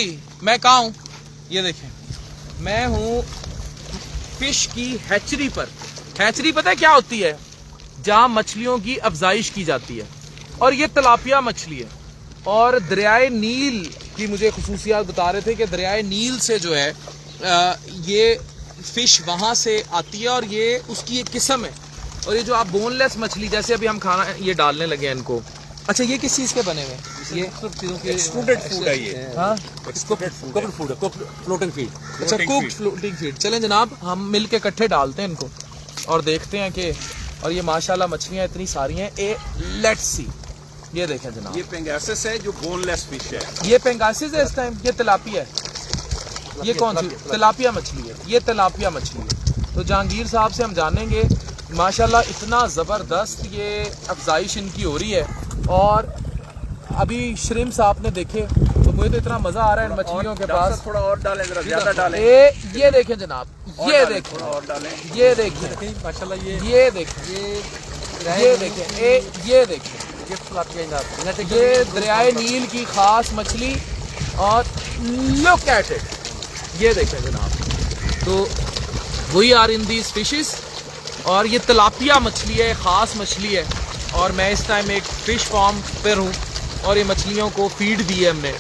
भाई मैं कहाँ हूँ, ये देखें मैं हूँ फिश की हैचरी पर। हैचरी पता है क्या होती है? जहाँ मछलियों की अफजाइश की जाती है। और ये तिलापिया मछली है। और दरियाए नील की मुझे खुसूसियात बता रहे थे कि दरियाए नील से जो है ये फिश वहाँ से आती है और ये उसकी एक किस्म है। और ये जो आप बोनलेस मछली, जैसे अभी हम खाना ये डालने लगे हैं इनको। अच्छा ये किस चीज़ के बने हुए हैं? ये एक्सट्रूडेड फूड है ये। हाँ कुक्ड फूड है, कुक्ड फ्लोटिंग फीड। अच्छा कुक्ड फ्लोटिंग फीड। चलें जनाब हम मिल के इकट्ठे डालते हैं इनको और देखते हैं कि, और ये माशाल्लाह मछलियाँ इतनी सारी हैं। ए लेट्स सी, ये देखें जनाब, ये पेंगासिस है जो बोनलेस फिश है। ये पेंगासिस है इस टाइम। ये तिलापिया है। ये कौन सी तिलापिया मछली है? ये तिलापिया मछली है। तो जहांगीर साहब से हम जानेंगे माशाल्लाह इतना ज़बरदस्त ये अफजाइश इनकी हो रही है। और अभी श्रिम्प्स आपने देखे तो मुझे तो इतना मज़ा आ रहा है इन मछलियों के पास। थोड़ा और डालें, जरा ज्यादा डालें। ये देखें जनाब, ये देखें, और डालें, ये देखें माशाल्लाह ये देखें, ये देखें, ये देखें, ये दरियाए नील की खास मछली। और लुक एट इट, ये देखें जनाब। तो we are in these fishes. और ये तिलापिया मछली है, ख़ास मछली है। और मैं इस टाइम एक फ़िश फार्म पर हूँ और ये मछलियों को फीड दी है हमने।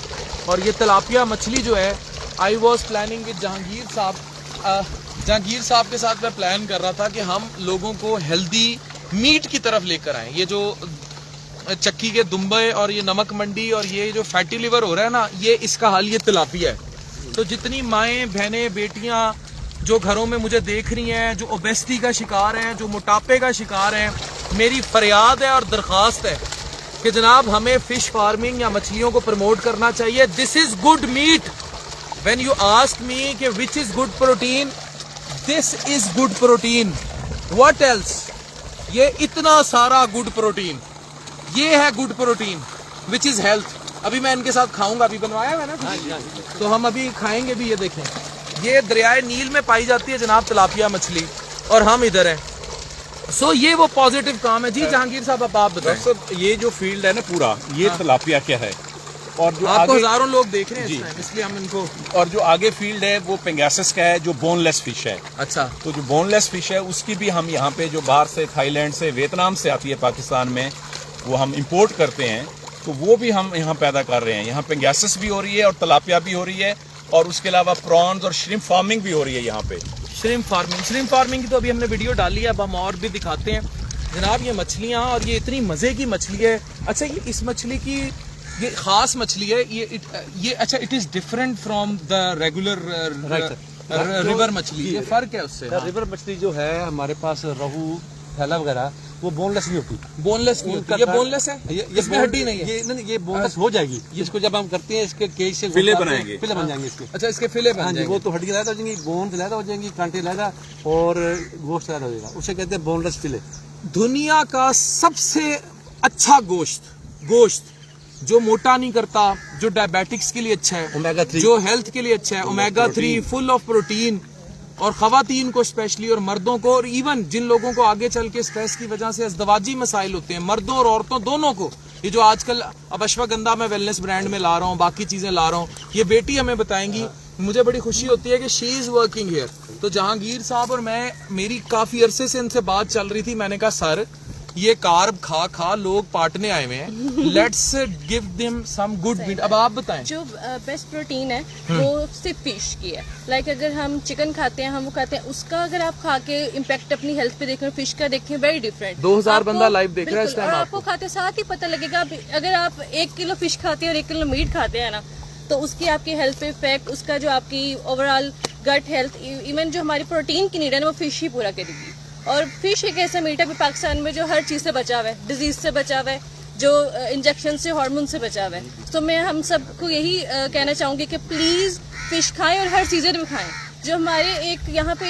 और ये तिलापिया मछली जो है, I was planning with Jahangir साहब, जहांगीर साहब के साथ मैं प्लान कर रहा था कि हम लोगों को हेल्दी मीट की तरफ लेकर आएँ। ये जो चक्की के दुम्बे और ये नमक मंडी और ये जो फैटी लिवर हो रहा है ना, ये इसका हाल ये तिलापिया है। तो जितनी माएँ बहनें बेटियाँ जो घरों में मुझे देख रही हैं, जो ओबेसिटी का शिकार हैं, जो मोटापे का शिकार हैं, मेरी फरियाद है और दरख्वास्त है कि जनाब हमें फिश फार्मिंग या मछलियों को प्रमोट करना चाहिए। This is good meat. When you ask me कि which is good protein, this is good protein. What else? ये इतना सारा गुड प्रोटीन, ये है good protein which is health. अभी मैं इनके साथ खाऊंगा, अभी बनवाया है ना, तो हम अभी खाएंगे भी। ये देखें, ये दरियाए नील में पाई जाती है जनाब तिलापिया मछली, और हम इधर हैं। सो ये वो पॉजिटिव काम है जी। जहांगीर साहब अब आप बताएं। सर ये जो फील्ड है ना पूरा, ये तिलापिया क्या है, और जो आपको आगे हजारों लोग देख रहे हैं जी, इस टाइम, इसलिए हम इनको। और जो आगे फील्ड है वो पेंगासिस का है, जो बोनलेस फिश है। अच्छा, तो जो बोनलेस फिश है उसकी भी हम यहाँ पे जो बाहर से थाईलैंड से वियतनाम से आती है पाकिस्तान में, वो हम इंपोर्ट करते हैं। तो वो भी हम यहाँ पैदा कर रहे हैं। यहाँ पेंगासिस भी हो रही है और तिलापिया भी हो रही है, और उसके अलावा प्रॉन्स और श्रिम्प फार्मिंग भी हो रही है यहाँ पे। श्रिम्प फार्मिंग की तो अभी हमने वीडियो डाली है, अब हम और भी दिखाते हैं जनाब। ये मछलियाँ, और ये इतनी मज़े की मछली है। अच्छा ये इस मछली की ये ख़ास मछली है, ये अच्छा it is different from the regular river मछली। ये फ़र्क है उससे। रिवर मछली जो है हमारे पास, रोहू, थैला वगैरह, वो बोनलेस नहीं होती। बोनलेस नहीं होती। ये बोनलेस है, इसमें हड्डी नहीं है। ये बोनलेस हो जाएगी। इसको जब हम करते हैं इसके केज से फिले बनाएंगे, फिले बन जाएंगे इसके। अच्छा इसके फिले बन जाएंगे। वो तो हड्डी लहदा हो जाएंगी, बोन लहदा हो जाएंगी, कांटे लहदा और गोश्त लहदा हो जाएगा। उसे कहते हैं बोनलेस फिले। दुनिया का सबसे अच्छा गोश्त जो मोटा नहीं करता, जो डायबिटिक्स के लिए अच्छा है, ओमेगा 3, जो हेल्थ के लिए अच्छा है, ओमेगा 3, फुल ऑफ प्रोटीन। और खवातीन को स्पेशली, और मर्दों को, और इवन जिन लोगों को आगे चल के स्ट्रेस की वजह से अज़दवाजी मसाइल होते हैं, मर्दों और औरतों दोनों को, ये जो आजकल अब अश्वगंधा मैं वेलनेस ब्रांड में ला रहा हूँ, बाकी चीजें ला रहा हूँ, ये बेटी हमें बताएंगी। मुझे बड़ी खुशी होती है कि शी इज वर्किंग हियर। तो जहांगीर साहब और मैं, मेरी काफी अरसे से इनसे बात चल रही थी। मैंने कहा सर ये कार्ब खा लोग पाटने आए हुए हैं, let's give them some good meat. अब आप बताएं। जो बेस्ट प्रोटीन है वो सिर्फ फिश की है। लाइक अगर हम चिकन खाते हैं, हम वो खाते हैं, उसका अगर आप खा के इम्पैक्ट अपनी हेल्थ पे देखें, फिश का देखें, वेरी डिफरेंट। 2000 बंदा लाइव देख रहा है इस टाइम। आपको खाते साथ ही पता लगेगा। अगर आप 1 किलो फिश खाते हैं और 1 किलो मीट खाते हैं ना, तो उसकी आपकी हेल्थ पे इफेक्ट, उसका जो आपकी ओवरऑल गट हेल्थ, इवन जो हमारी प्रोटीन की नीड है ना, वो फिश ही पूरा करेगी। और फिश एक ऐसा मीट है पाकिस्तान में जो हर चीज़ से बचा हुआ है, डिजीज से बचा हुआ है, जो इंजेक्शन से, हार्मोन से बचा हुआ है। तो मैं हम सबको यही कहना चाहूँगी कि प्लीज़ फिश खाएं और हर सीजन में खाएं। जो हमारे एक यहाँ पे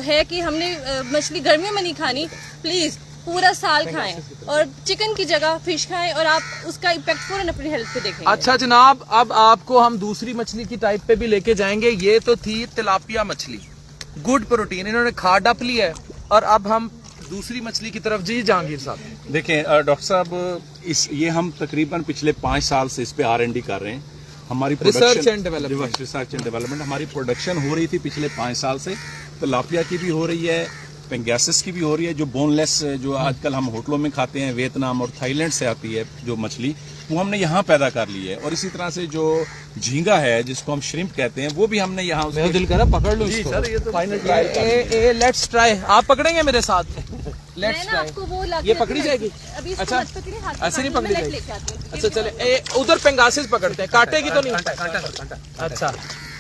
है कि हमने मछली गर्मियों में नहीं खानी, प्लीज़ पूरा साल खाएं, और चिकन की जगह फिश खाएं, और आप उसका इम्पैक्ट फौरन अपनी हेल्थ पे देखेंगे। अच्छा जनाब, अब आपको हम दूसरी मछली की टाइप पे भी लेके जाएंगे। ये तो थी तिलापिया मछली, गुड प्रोटीन, इन्होंने खा डप ली है। और अब हम दूसरी मछली की तरफ जी। जहांगीर साहब देखें डॉक्टर साहब, ये हम तकरीबन पिछले 5 साल से इस पे R&D कर रहे हैं। हमारी research and development. Research and development हमारी प्रोडक्शन हो रही थी पिछले 5 साल से। तिलापिया की भी हो रही है, पेंगेसिस की भी हो रही है, जो बोनलेस जो आजकल हम होटलों में खाते हैं, वियतनाम और थाईलैंड से आती है जो मछली, वो हमने यहाँ पैदा कर ली है। और इसी तरह से जो झींगा है जिसको हम श्रिम्प कहते हैं, वो भी हमने यहाँ मेरा दिल कर रहा है पकड़ लो जी इसको। सर, ये तो फाइनल ट्रायल। Let's try. आप पकड़ेंगे मेरे साथ? लेट्स मैं ना ट्राई। आपको वो लाके ये पकड़ी रखूं। जाएगी? अभी इसको अच्छा, मत पकड़िए, हाथ से ऐसे नहीं पकड़िए, पकड़ी मैं जाएगी? लेके आती हूँ। अच्छा चले, उधर पेंगासिस पकड़ते हैं, काटेगी तो नहीं? अच्छा,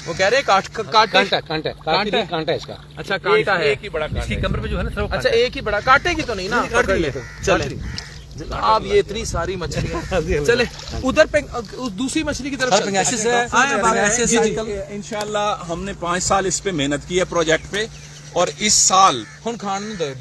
वो कह रहे हैं कांटे। कांटा इसका। अच्छा कांटा है, एक ही बड़ा इसकी कमर पे जो है ना अच्छा एक ही बड़ा, काटेगी तो नहीं ना? पकड़ ले चले। आप ये इतनी सारी मछलियाँ, चले उधर पे उस दूसरी मछली की तरफ पेंगासिस है। आए अब आए। पेंगासिस जी, जी। इंशाल्लाह हमने 5 साल इस पे मेहनत की है प्रोजेक्ट पे, और इस साल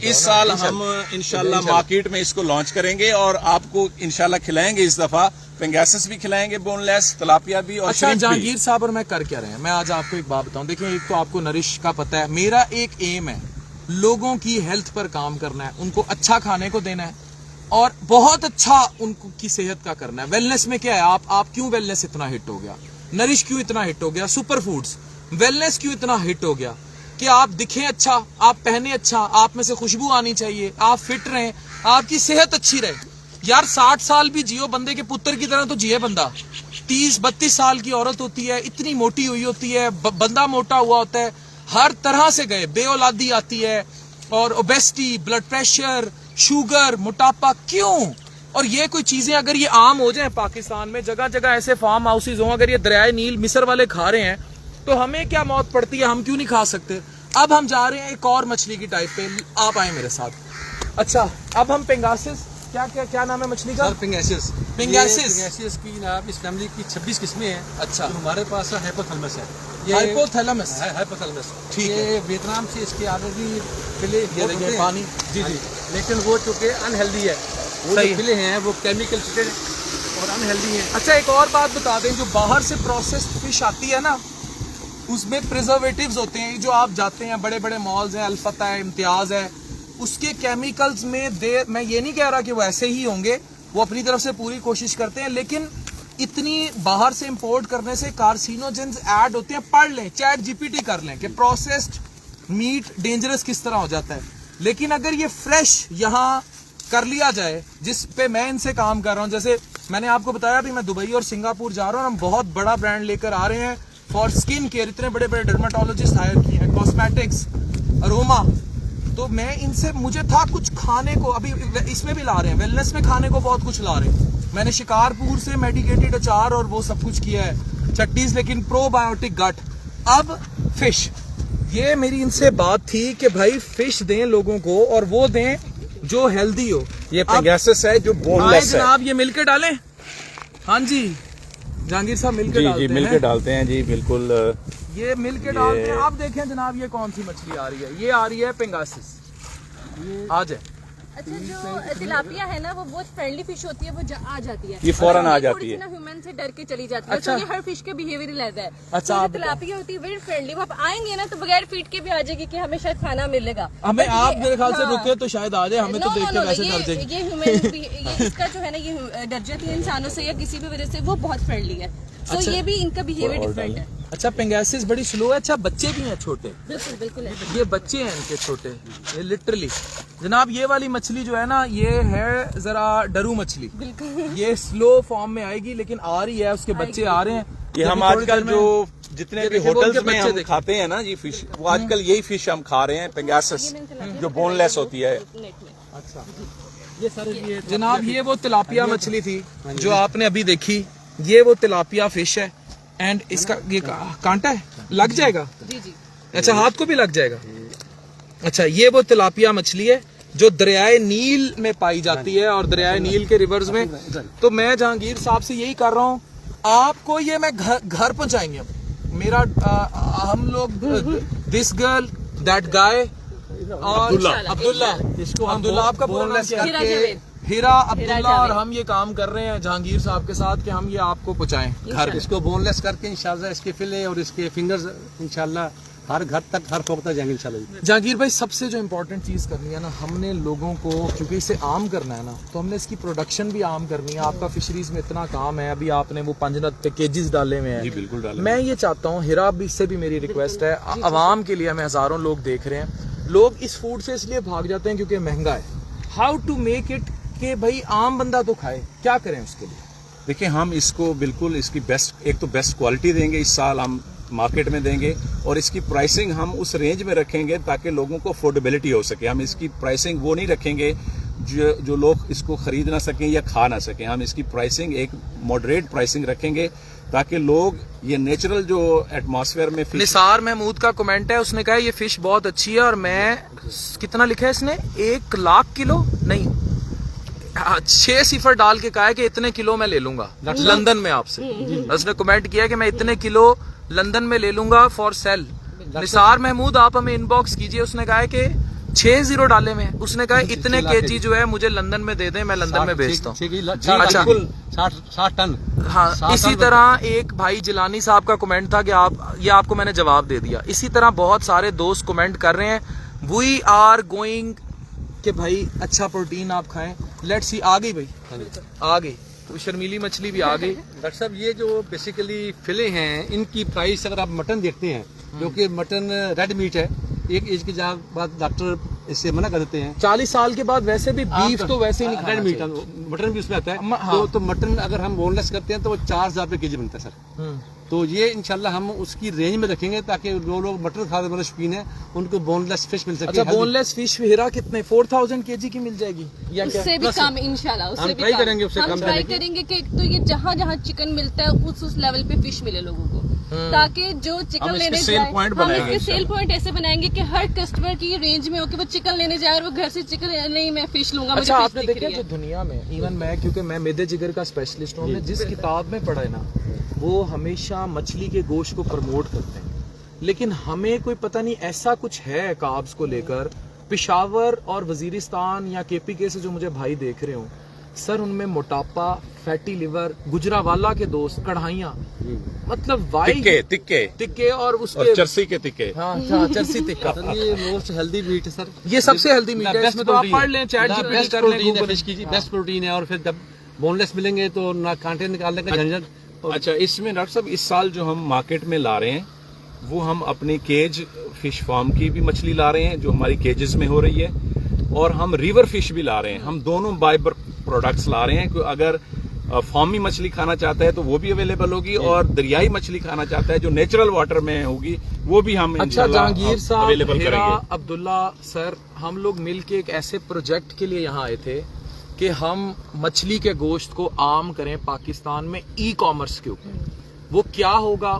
इस साल हम इंशाल्लाह मार्केट में इसको लॉन्च करेंगे और आपको इंशाल्लाह खिलाएंगे। इस दफा पेंगासिस भी खिलाएंगे, बोनलेस, तिलापिया भी और अच्छा श्रिम्प भी। जहांगीर साहब और मैं कर क्या रहे हैं, मैं आज आपको एक बात बताऊं। देखिए, एक तो आपको नरिश का पता है, मेरा एक एम है लोगों की हेल्थ पर काम करना है, उनको अच्छा खाने को देना है और बहुत अच्छा उनको की सेहत का करना है। वेलनेस में क्या है, आप क्यों वेलनेस इतना हिट हो गया, नरिश क्यों इतना हिट हो गया, सुपर फूड्स, वेलनेस क्यों इतना हिट हो गया कि आप दिखें अच्छा, आप पहने अच्छा, आप में से खुशबू आनी चाहिए, आप फिट रहें, आपकी सेहत अच्छी रहे। यार 60 साल भी जियो, बंदे के पुत्र की तरह तो जिए बंदा। 30-32 साल की औरत होती है, इतनी मोटी हुई होती है, बंदा मोटा हुआ होता है, हर तरह से गए, बेऔलादी आती है और ओबेसिटी, ब्लड प्रेशर, शुगर, मोटापा, क्यों? और ये कोई चीजें अगर ये आम हो जाए पाकिस्तान में, जगह जगह ऐसे फार्म हाउसेज हों, अगर ये दरियाए नील मिस्र वाले खा रहे हैं तो हमें क्या मौत पड़ती है, हम क्यों नहीं खा सकते? अब हम जा रहे हैं एक और मछली की टाइप पे, आप आए मेरे साथ। अच्छा, अब हम पेंगासिस, क्या नाम है मछली का? पेंगासिस। पेंगासिस। पेंगासिस की जनाब इस फैमिली की 26 किस्में हैं। अच्छा। तो हमारे पास हाइपोथैलेमस है। हाइपोथैलेमस। हाइपोथैलेमस ठीक है। ये वियतनाम से इसके ऑलरेडी फिले ये देखिए पानी। जी जी, लेकिन वो चूंकि अनहेल्दी है, वो सही जो है। फिले हैं वो केमिकल ट्रीटेड और अनहेल्दी हैं। अच्छा, एक और बात बता दें, जो बाहर से प्रोसेस्ड फिश आती है ना, उसमें प्रिजर्वेटिव्स होते हैं। जो आप जाते हैं बड़े बड़े मॉल्स हैं, अल्फता है, इम्तियाज है, उसके केमिकल्स में मैं ये नहीं कह रहा कि वो ऐसे ही होंगे, वो अपनी तरफ से पूरी कोशिश करते हैं, लेकिन इतनी बाहर से इंपोर्ट करने से कार्सिनोजेंस ऐड होते हैं। पढ़ लें, चैट जीपीटी कर लें कि प्रोसेस्ड मीट डेंजरस किस तरह हो जाता है। लेकिन अगर ये फ्रेश यहाँ कर लिया जाए, जिस पे मैं इनसे काम कर रहा हूँ, जैसे मैंने आपको बताया अभी मैं दुबई और सिंगापुर जा रहा हूँ, हम बहुत बड़ा ब्रांड लेकर आ रहे हैं फॉर स्किन केयर, इतने बड़े बड़े डर्माटोलॉजिस्ट हायर किए हैं, कॉस्मेटिक्स, अरोमा। तो मैं इनसे, मुझे था कुछ खाने को, अभी इसमें भी ला रहे हैं, वेलनेस में खाने को बहुत कुछ ला रहे हैं। मैंने शिकारपुर से मेडिकेटेड अचार और वो सब कुछ किया है, चट्टीज, लेकिन प्रोबायोटिक गट। अब फिश, ये मेरी इनसे बात थी कि भाई फिश दें लोगों को और वो दें जो हेल्दी हो। ये पेंगासिस है जो बोनलेस है। जनाब ये मिलके डालें। हाँ जी जहांगीर साहब, मिलके डालते हैं। मिलके डालते हैं जी, बिल्कुल। ये मिलके डालते हैं। आप देखें जनाब, ये कौन सी मछली आ रही है? ये आ रही है पेंगासिस। आ जाए। अच्छा, जो तिलापिया है ना, वो बहुत फ्रेंडली फिश होती है, वो आ जाती है, ये फौरन आ जाती है। ह्यूमन से डर के चली जाती है। अच्छा। तो ये हर फिश के बिहेवियर रहता है। अच्छा, तो आप जो तिलापिया होती है वेरी फ्रेंडली, वो आप आएंगे ना तो बगैर फीड के भी आ जाएगी कि हमें शायद खाना मिलेगा। हमें But आप ये- मेरे ख्याल से हाँ। रुके तो शायद आ जाए, हमें तो देख के वैसे डर जाएगी। ये ह्यूमन ये इसका जो है ना, ये डर जाती है इंसानों से या किसी भी वजह से, वो बहुत फ्रेंडली है। तो अच्छा। ये भी इनका बिहेवियर डिफरेंट है। अच्छा, पेंगासिस बड़ी स्लो है। अच्छा, बच्चे भी हैं छोटे? बिल्कुल बिल्कुल है। ये बच्चे हैं इनके छोटे, ये लिटरली। जनाब ये वाली मछली जो है ना, ये है जरा डरू मछली। बिल्कुल। ये स्लो फॉर्म में आएगी, लेकिन आ रही है, उसके बच्चे आ रहे हैं। ये हम थोड़ी आजकल देर में- जो जितने ये भी देखिए, वो होटल्स उनके में बच्चे हम देखिए। खाते हैं ना जी फिश, वो आजकल यही फिश हम खा रहे हैं, पेंगासिस, जो बोनलेस होती है। नेट में। अच्छा, ये सारे जनाब ये वो तिलापिया मछली थी जो आपने अभी देखी, ये वो तिलापिया फिश है। एंड इसका ये कांटा है, लग जाएगा? जी जी। अच्छा, हाथ को भी लग जाएगा। अच्छा, ये वो तिलापिया मछली है जो दरियाए नील में पाई जाती है और दरियाए नील के रिवर्स में। तो मैं जहांगीर साहब से यही कर रहा हूँ, आपको ये मैं घर पहुंचाएंगे। अब मेरा हम लोग दिस गर्ल, दैट गाय और अब्दुल्ला, इसको अब्दुल्ला, आपका पूरा नाम क्या हीरा है? जावेद। हीरा अब्दुल्ला। जावेद। और हम ये काम कर रहे हैं जहांगीर साहब के साथ कि हम ये आपको पहुंचाएं घर। इसको बोनलेस करके इंशाल्लाह इसके फिले और इसके फिंगर्स इंशाल्लाह हर घर तक, हर फोक तक जाएंगे इंशाल्लाह। जहांगीर भाई, सबसे जो इम्पोर्टेंट चीज़ करनी है ना, हमने लोगों को, क्योंकि इसे आम करना है ना, तो हमने इसकी प्रोडक्शन भी आम करनी है। आपका फिशरीज में इतना काम है, अभी आपने वो पंजनत पैकेजेस डाले हुए हैं। जी बिल्कुल डाले। मैं ये चाहता हूँ, हिरा भी से भी मेरी रिक्वेस्ट है, आवाम के लिए, हमें हज़ारों लोग देख रहे हैं, लोग इस फूड से इसलिए भाग जाते हैं क्योंकि महंगा है। हाउ टू मेक इट कि भाई आम बंदा तो खाए, क्या करें उसके लिए? देखिए, हम इसको बिल्कुल इसकी बेस्ट, एक तो बेस्ट क्वालिटी देंगे इस साल हम मार्केट में देंगे, और इसकी प्राइसिंग हम उस रेंज में रखेंगे ताकि लोगों को अफोर्डेबिलिटी हो सके। हम इसकी प्राइसिंग वो नहीं रखेंगे जो लोग इसको खरीद ना सकें या खा ना सकें। हम इसकी प्राइसिंग एक मॉडरेट प्राइसिंग रखेंगे ताकि लोग ये नेचुरल जो एटमॉस्फेयर में फिश। निसार महमूद का कमेंट है, उसने कहा ये फिश बहुत अच्छी है, और मैं, कितना लिखा है इसने, 1 लाख किलो नहीं, 6 सिफर डाल के कहा है कि इतने किलो मैं ले लूंगा लंदन में आपसे। उसने कमेंट किया कि मैं इतने किलो लंदन में ले लूंगा फॉर सेल। निसार महमूद, आप हमें इनबॉक्स कीजिए। उसने कहा है कि 6 0 डाले में, उसने कहा इतने केजी जो है मुझे लंदन में दे दें, मैं लंदन में भेजता हूँ। अच्छा, 60 टन। हाँ, इसी तरह एक भाई जिलानी साहब का कमेंट था कि आपको मैंने जवाब दे दिया। इसी तरह बहुत सारे दोस्त कमेंट कर रहे हैं, वी आर गोइंग, कि भाई अच्छा प्रोटीन आप खाएं। लेट्स सी, आ गई भाई, आ गई, तो शर्मीली मछली भी आ गई। डॉक्टर साहब, ये जो बेसिकली फिले हैं, इनकी प्राइस अगर आप मटन देखते हैं, जो कि मटन रेड मीट है, एक एज के बाद डॉक्टर इससे मना कर देते हैं। 40 साल के बाद वैसे भी बीफ तो वैसे ही नहीं खाना रेड मीट, चाहिए। मटन भी उसमें आता है। हाँ। तो मटन अगर हम बोनलेस करते हैं तो वो 4000 रुपये केजी बनता है सर। तो ये इंशाल्लाह हम उसकी रेंज में रखेंगे ताकि जो लोग मटन खाने वाले शौकीन है उनको बोनलेस फिश मिल सके। अच्छा, बोनलेस फिश हिरा कितने, 4000 केजी की मिल जाएगी या क्या? उससे भी कम इंशाल्लाह, उससे हम भी ट्राई कम। करेंगे, उससे हम कम ट्राई करेंगे कि तो ये जहाँ जहाँ चिकन मिलता है उस लेवल पे फिश मिले लोगों को, ताकि जो चिकन हम लेने इसके जाए, सेल पॉइंट हम बनाएंगे इसके सेल पॉइंट ऐसे बनाएंगे कि हर कस्टमर की रेंज में हो कि वो चिकन लेने जाए और वो घर से चिकन नहीं, मैं फिश लूंगा। अच्छा, मुझे आपने देखा जो दुनिया में, इवन मैं, क्योंकि मैं मेदे जिगर का स्पेशलिस्ट हूँ, हमने जिस किताब में पढ़ा है ना, वो हमेशा मछली के गोश्त को प्रमोट करते हैं, लेकिन हमें कोई पता नहीं ऐसा कुछ है काब्स को लेकर। पेशावर और वजीरिस्तान या केपीके से जो मुझे भाई देख रहे हो सर, उनमें मोटापा, फैटी लिवर, गुजरावाला के दोस्त, कढ़ाइयाँ, मतलब तिक्के और उसके चरसी के तिक्के। हाँ, चरसी तिक्का। ये मोस्ट हेल्दी मीट है सर, ये सबसे हेल्दी मीट है, इसमें तो आप पढ़ लें, चैट जीपीटी कर लें, गूगल। फिश की बेस्ट प्रोटीन है, और फिर जब बोनलेस मिलेंगे तो ना कांटे निकालने का झंझट। अच्छा, इसमें डॉक्टर साहब इस साल जो हम मार्केट में ला रहे हैं वो हम अपनी केज फिश फार्म की भी मछली ला रहे हैं जो हमारी केजेस में हो रही है, और हम रिवर फिश भी ला रहे हैं। हम दोनों बाय प्रोडक्ट्स ला रहे हैं। अगर फार्मी मछली खाना चाहता है तो वो भी अवेलेबल होगी, और दरियाई मछली खाना चाहता है जो नेचुरल वाटर में होगी वो भी हम अच्छा, जहांगीर साहब, अवेलेबल करेंगे। अब्दुल्ला सर, हम लोग मिलके एक ऐसे प्रोजेक्ट के लिए यहाँ आए थे कि हम मछली के गोश्त को आम करें पाकिस्तान में ई कॉमर्स के ऊपर। वो क्या होगा,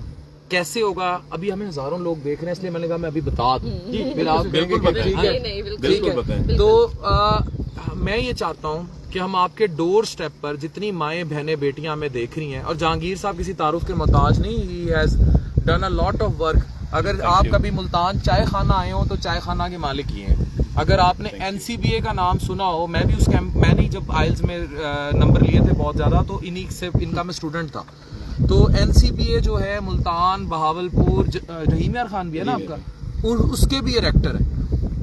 कैसे होगा, अभी हमें हजारों लोग देख रहे हैं, इसलिए मैंने कहा मैं अभी बता दूं। फिर आप बिल्कुल बताएं। ठीक है, नहीं, ठीक है। बताएं। तो मैं ये चाहता हूँ कि हम आपके डोर स्टेप पर जितनी माएँ बहनें बेटियां हमें देख रही हैं, और जहांगीर साहब किसी तारुफ के मोहताज नहीं, he has done a lot of work. अगर आप कभी मुल्तान चाय खाना आए हो तो चाय खाना के मालिक ही हैं। अगर आपने एनसीबीए का नाम सुना हो, मैं भी उस कैंप, मैंने जब आइल्स में नंबर लिए थे बहुत ज्यादा, तो इन्हीं से इनका मैं स्टूडेंट था। तो एनसीबीए जो है मुल्तान, बहावलपुर, रहीम यार खान भी है ना आपका, उसके भी डायरेक्टर है।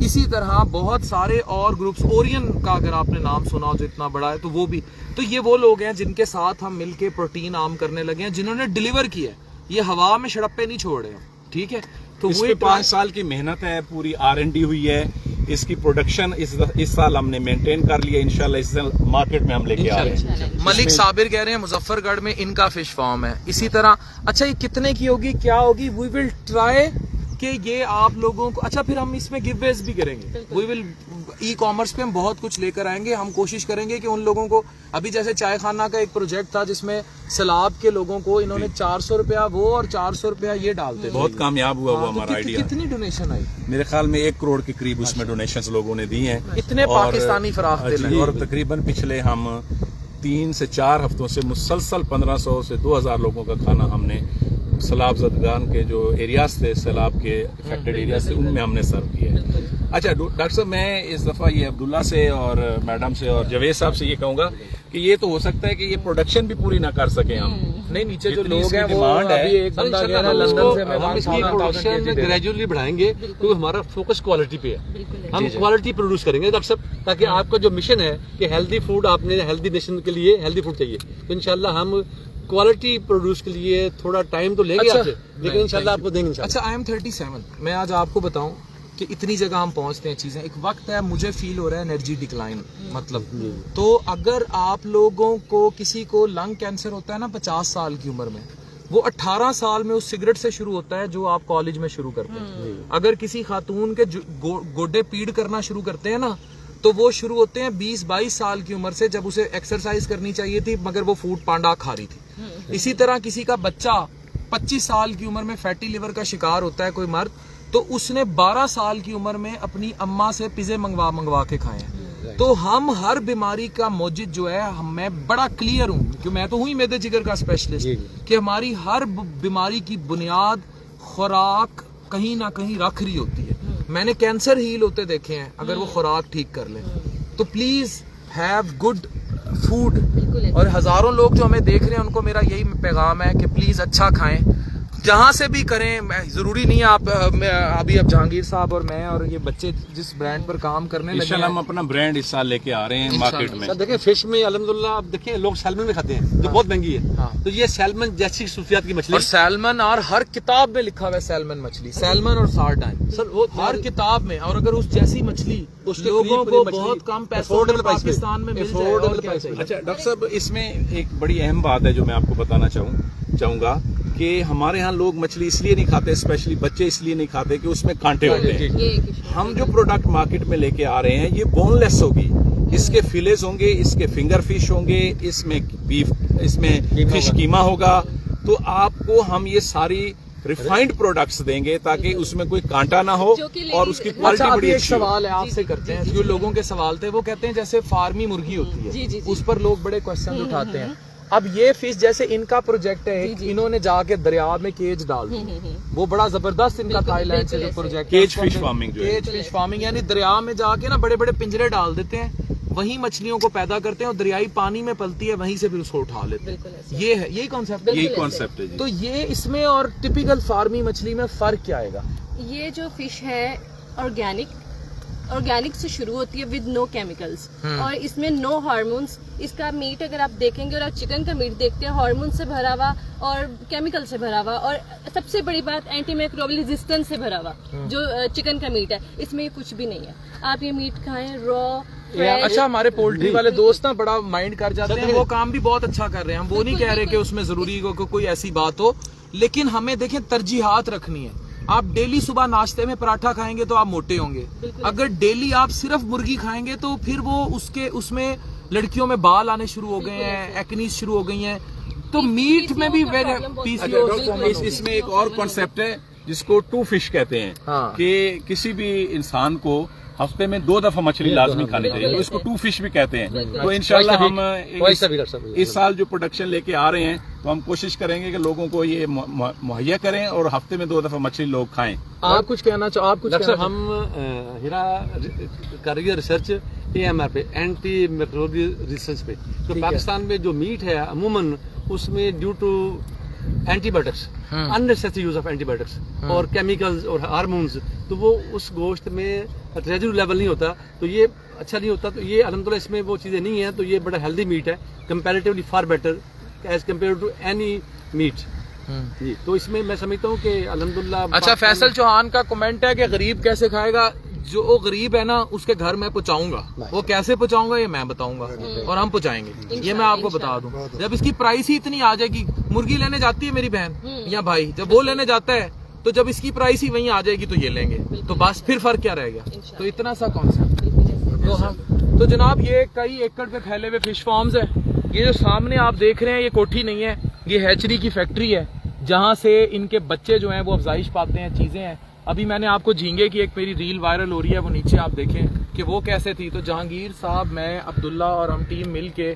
इसी तरह बहुत सारे और ग्रुप्स, ओरियन का अगर आपने नाम सुना हो जो इतना बड़ा है, तो वो भी, तो ये वो लोग हैं जिनके साथ हम मिलके प्रोटीन आम करने लगे हैं, जिन्होंने डिलीवर किया है। ये हवा में शड़प्पे नहीं छोड़ रहे हैं, ठीक है। तो इस पे 5 साल की मेहनत है, पूरी R&D हुई है, इसकी प्रोडक्शन इस साल हमने मेंटेन कर लिया। इंशाल्लाह इस साल मार्केट में हम लेके आ रहे हैं। मलिक साबिर कह रहे हैं मुजफ्फरगढ़ में इनका फिश फार्म है। इसी तरह, अच्छा, ये कितने की होगी, क्या होगी, वी विल ट्राई कि ये आप लोगों को, अच्छा, फिर हम इसमें गिववेज भी करेंगे। वी विल ई कॉमर्स पे हम बहुत कुछ लेकर आएंगे। हम कोशिश करेंगे कि उन लोगों को, अभी जैसे चाय खाना का एक प्रोजेक्ट था जिसमें सैलाब के लोगों को इन्होंने 400 रुपया वो और 400 रुपया ये डालते थे। बहुत कामयाब हुआ वो हमारा आइडिया। कितनी डोनेशन आई? मेरे ख्याल में 1 करोड़ के करीब उसमें डोनेशंस लोगों ने दी हैं। इतने पाकिस्तानी फराख दिल हैं। और तकरीबन पिछले हम 3 से 4 हफ्तों से मुसलसल 1500 से 2000 लोगों का खाना हमने सैलाब ज़दगान के जो एरियाज थे, सैलाब के इफेक्टेड एरियाज थे, उनमें हमने सर्व किया है। अच्छा डॉक्टर साहब, मैं इस दफ़ा ये अब्दुल्ला से और मैडम से और जवेद साहब से ये कहूँगा कि ये तो हो सकता है कि ये प्रोडक्शन भी पूरी ना कर सके हम, नहीं, नीचे जो जितनी लोग इसकी हैं वो डिमांड है, अभी एक बंदा कह रहा है लंदन से मैं हम इसकी 1000 प्रोडक्शन kg दे रहा हूं। ग्रेजुअली बढ़ाएंगे क्योंकि हमारा फोकस क्वालिटी पे है। बिल्कुल हम क्वालिटी प्रोड्यूस करेंगे डॉक्टर साहब, ताकि आपका जो मिशन है कि हेल्दी फूड, आपने हेल्दी नेशन के लिए हेल्दी फूड चाहिए, तो इंशाल्लाह हम क्वालिटी प्रोड्यूस के लिए थोड़ा टाइम तो लेंगे अच्छा, आपसे, लेकिन इंशाल्लाह आपको देंगे इंशाल्लाह। अच्छा, आई एम 37। मैं आज आपको बताऊं कि इतनी जगह हम पहुंचते हैं चीजें, एक वक्त है मुझे फील हो रहा है एनर्जी डिक्लाइन, मतलब तो अगर आप लोगों को किसी को लंग कैंसर होता है ना 50 साल की उम्र में, वो 18 साल में उस सिगरेट से शुरू होता है जो आप कॉलेज में शुरू करते हैं। अगर किसी खातून के गोडे पीड़ करना शुरू करते हैं ना, तो वो शुरू होते हैं 20-22 साल की उम्र से, जब उसे एक्सरसाइज करनी चाहिए थी मगर वो फूड पांडा खा रही थी। इसी तरह किसी का बच्चा 25 साल की उम्र में फैटी लिवर का शिकार होता है कोई मर्द, तो उसने 12 साल की उम्र में अपनी अम्मा से पिज़्ज़े मंगवा के खाए हैं। तो हम हर बीमारी का मौजिद जो है, मैं बड़ा क्लियर हूँ क्योंकि मैं तो हूँ ही मैदे जिगर का स्पेशलिस्ट, कि हमारी हर बीमारी की बुनियाद खुराक कहीं ना कहीं रख रही होती है। मैंने कैंसर हील होते देखे हैं अगर वो खुराक ठीक कर ले। तो प्लीज हैव गुड फूड। और हजारों लोग जो हमें देख रहे हैं उनको मेरा यही पैगाम है कि प्लीज अच्छा खाएं, जहां से भी करें। जरूरी नहीं है आप अभी अब जहांगीर साहब और मैं और ये बच्चे जिस ब्रांड पर काम करने लगे इंशाल्लाह हम अपना ब्रांड इस साल लेके आ रहे हैं मार्केट में। सर देखिए, फिश में अल्हम्दुलिल्लाह आप देखिए लोग सैल्मन में खाते हैं जो बहुत महंगी है। हाँ। तो ये सैल्मन जैसी खूबसूरत की मछली, और सैल्मन, और हर किताब में लिखा हुआ है सैल्मन मछली, सैल्मन और सार्डाइन सर वो हर किताब में। और अगर उस जैसी मछली उसके लोगों करीब को मछली बहुत कम पैसों में affordable price पे, पाकिस्तान में मिल जाए, affordable और क्या price पे। चाहिए? अच्छा डॉक्टर साहब, इसमें एक बड़ी अहम बात है जो मैं आपको बताना चाहूंगा कि हमारे यहाँ लोग मछली इसलिए नहीं खाते, स्पेशली बच्चे इसलिए नहीं खाते कि उसमें कांटे होते हैं। ये एक issue। हम जो प्रोडक्ट मार्केट में लेके आ रहे हैं ये बोनलेस होगी, इसके फिलेज होंगे, इसके फिंगर फिश होंगे, इसमें बीफ, इसमें फिश कीमा होगा। तो आपको हम ये सारी रिफाइंड प्रोडक्ट्स देंगे ताकि उसमें कोई कांटा ना हो जो कि और उसकी अच्छा, क्वालिटी अच्छा, बड़ी अभी एक अच्छी हो। सवाल है आपसे करते हैं, जो लोगों के सवाल थे वो कहते हैं जैसे फार्मी मुर्गी होती है, जी, जी, जी। उस पर लोग बड़े क्वेश्चन उठाते हैं। अब ये फिश जैसे इनका प्रोजेक्ट है, इन्होंने जाके दरिया में केज डाल दी, वो बड़ा जबरदस्त इनका थाईलैंड से जो प्रोजेक्ट है, केज फिश फार्मिंग जो है। केज फिश फार्मिंग, यानी दरिया में जाके ना बड़े बड़े पिंजरे डाल देते हैं, वहीं मछलियों को पैदा करते हैं और दरियाई पानी में पलती है, वहीं से फिर उसको उठा लेते हैं। ये है, यही कॉन्सेप्ट यही कॉन्सेप्ट है जी। तो ये इसमें और टिपिकल फार्मी मछली में फर्क क्या आएगा? ये जो फिश है ऑर्गेनिक से शुरू होती है विद नो केमिकल्स, और इसमें नो हार्मोन्स। इसका मीट अगर आप देखेंगे और आप चिकन का मीट देखते हैं, हार्मोन से भरा हुआ और केमिकल से भरा हुआ, और सबसे बड़ी बात एंटी माइक्रोबियल रेजिस्टेंस से भरा हुआ जो चिकन का मीट है, इसमें कुछ भी नहीं है। आप ये मीट खाएं रॉ। अच्छा, हमारे पोल्ट्री वाले दोस्त ना बड़ा माइंड कर जाते हैं, वो काम भी बहुत अच्छा कर रहे हैं, हम वो नहीं कह रहे कि उसमें जरूरी कोई ऐसी बात हो, लेकिन हमें देखें तरजीहात रखनी है। आप डेली सुबह नाश्ते में पराठा खाएंगे तो आप मोटे होंगे, अगर डेली आप सिर्फ मुर्गी खाएंगे तो फिर वो उसमें लड़कियों में बाल आने शुरू हो गए हैं, एक्नीज शुरू हो गई हैं। तो मीट में भी इसमें एक और कॉन्सेप्ट है जिसको टू फिश कहते हैं, हाँ। कि किसी भी इंसान को हफ्ते में 2 दफा मछली लाजमी खानी चाहिए, तो इसको टू फिश भी कहते हैं। तो इंशाल्लाह हम इस साल जो प्रोडक्शन लेके आ रहे हैं तो हम कोशिश करेंगे कि लोगों को ये मुहैया करें और हफ्ते में 2 दफा मछली लोग खाएं। आप कुछ कहना चाहो? आप कुछ डॉक्टर कहना हम हीरा कर रही है रिसर्च AMR पे, एंटी माइक्रोबियल रिसर्च पे। तो पाकिस्तान में जो मीट है अमूमन उसमें due to antibiotics, unnecessary use of antibiotics और केमिकल्स और हार्मोन्स, तो वो उस गोश्त में रेजिड्यू लेवल नहीं होता, तो ये अच्छा नहीं होता। तो ये अल्हम्दुलिल्लाह इसमें वो चीजें नहीं है, तो ये बड़ा हेल्दी मीट है, comparatively far better as compare to any meat जी। तो इसमें मैं समझता हूँ कि अल्हम्दुलिल्लाह। अच्छा, फैसल चौहान का कमेंट है कि गरीब कैसे खाएगा? जो गरीब है ना उसके घर में पहुंचाऊंगा, वो कैसे पहुंचाऊंगा ये मैं बताऊंगा, और हम पहुंचाएंगे, ये मैं आपको बता दूं। जब इसकी प्राइस ही इतनी आ जाएगी, मुर्गी लेने जाती है मेरी बहन या भाई, जब वो लेने जाता है तो जब इसकी प्राइस ही वहीं आ जाएगी तो ये लेंगे, तो बस फिर फर्क क्या रह गया? तो इतना सा कॉन्सेप्ट। तो जनाब ये कई एकड़ पे फैले हुए फिश फार्म्स है। ये जो सामने आप देख रहे हैं ये कोठी नहीं है, ये हैचरी की फैक्ट्री है जहाँ से इनके बच्चे जो हैं वो अफजाइश पाते हैं, चीजें हैं। अभी मैंने आपको झींगे की एक मेरी रील वायरल हो रही है, वो नीचे आप देखें कि वो कैसे थी। तो जहांगीर साहब, मैं, अब्दुल्ला और हम टीम मिल के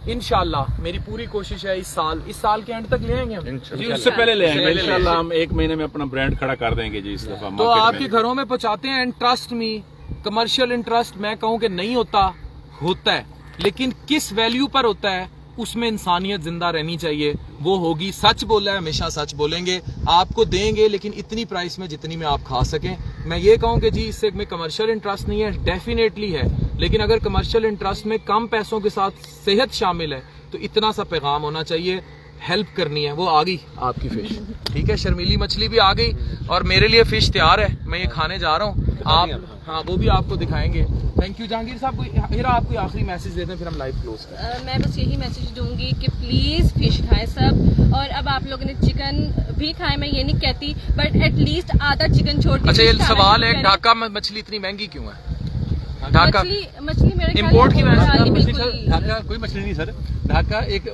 इंशाल्लाह, मेरी पूरी कोशिश है इस साल के एंड तक ले आएंगे हम जी, उससे पहले ले आएंगे इंशाल्लाह। हम 1 महीने में अपना ब्रांड खड़ा कर देंगे जी इस दफा। तो आपके घरों में पहुंचाते हैं। And trust me, commercial interest मैं कहूँ कि नहीं होता है, लेकिन किस वैल्यू पर होता है उसमें इंसानियत जिंदा रहनी चाहिए, वो होगी। सच बोला है, हमेशा सच बोलेंगे, आपको देंगे लेकिन इतनी प्राइस में जितनी में आप खा सकें। मैं ये कहूँ कि जी इससे में कमर्शियल इंटरेस्ट नहीं है, डेफिनेटली है, लेकिन अगर कमर्शियल इंटरेस्ट में कम पैसों के साथ सेहत शामिल है तो इतना सा पैगाम होना चाहिए, हेल्प करनी है। वो आ गई आपकी फिश, ठीक है, शर्मीली मछली भी आ गई और मेरे लिए फिश तैयार है, मैं ये खाने जा रहा हूँ। आप हाँ वो भी आपको दिखाएंगे। थैंक यू जहांगीर साहब, कोई आपको आखिरी मैसेज देते हैं फिर हम लाइव क्लोज करें। मैं बस यही मैसेज दूंगी कि प्लीज फिश खाएं सब, और अब आप लोगों ने चिकन भी खाएं, मैं ये नहीं कहती, बट एटलीस्ट आधा चिकन छोड़ के। अच्छा, ये सवाल है, ढाका मछली इतनी महंगी क्यों है? ढाका मछली मेरे ख्याल Import की वजह से बिल्कुल ढाका कोई मछली नहीं सर, ढाका एक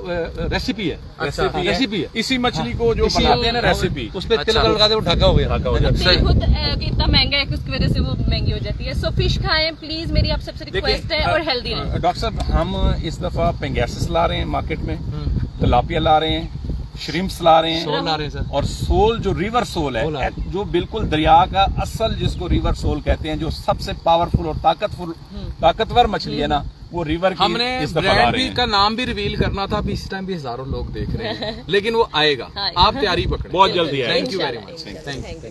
रेसिपी है। रेसिपी है। इसी मछली को जो बनाते हैं ना रेसिपी, उस पे तिल लगा दे वो ढाका हो गया। तेल खुद इतना महंगा है कि उसकी वजह से वो महंगी हो जाती है। सो फिश खाएं प्लीज, मेरी आप सबसे रिक्वेस्ट है, और हेल्दी रहें। डॉक्टर साहब, हम इस दफा पेंगेसिस ला रहे हैं मार्केट में, तिलापिया ला रहे हैं, श्रिम्प्स ला रहे हैं, सोल ला रहे हैं सर, और सोल जो रिवर सोल है, जो बिल्कुल दरिया का असल जिसको रिवर सोल कहते हैं, जो सबसे पावरफुल और ताकतवर मछली है ना, वो रिवर की हमने इस दफा ला ब्रांड रहे भी हैं। का नाम भी रिवील करना था, अभी इस टाइम भी हजारों लोग देख रहे हैं, लेकिन वो आएगा, आप तैयारी पकड़ें। बहुत जल्दी आएगा। Thank you very much, thank you.